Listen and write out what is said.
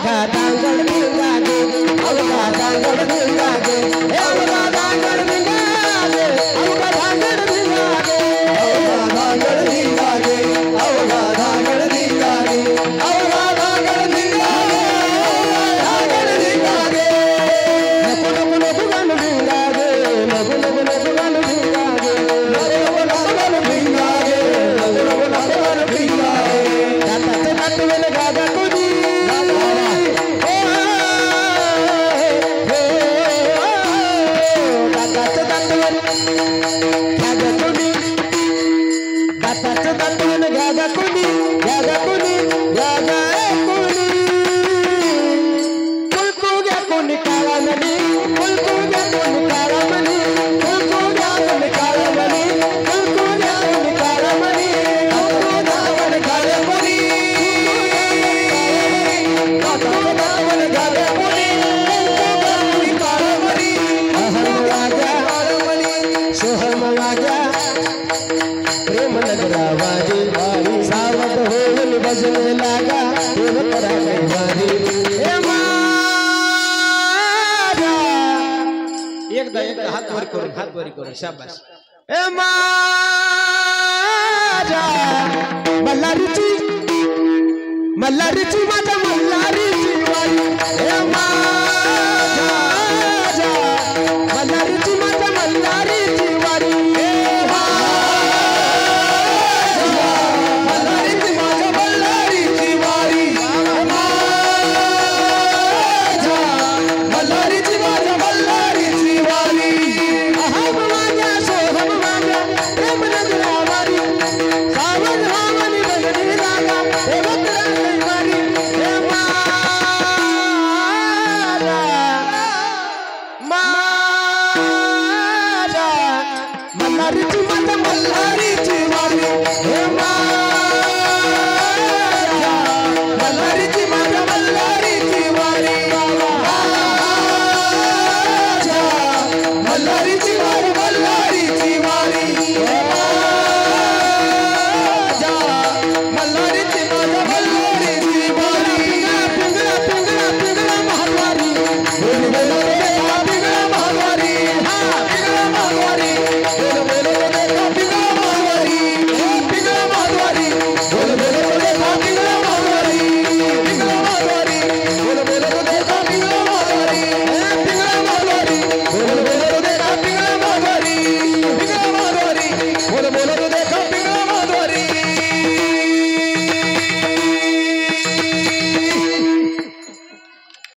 अवघा दांगड भिंगा गे अवघा दांगड भिंगा गे अवघा दांगड भिंगा गे अवघा दांगड भिंगा गे अवघा दांगड भिंगा गे अवघा दांगड भिंगा गे अवघा दांगड भिंगा गे दांगड भिंगा गे नको नको नको गाण भिंगा गे नको नको नको गाण भिंगा गे नको नको नको गाण भिंगा गे नको नको नको गाण भिंगा गे दातात दातवेल गागा कोणी प्रेम नगरावाजी सावध होऊन बजने लागा प्रेम करा वारी एकदा हात वर करून शाबास ए माझा मल्हारीची माझा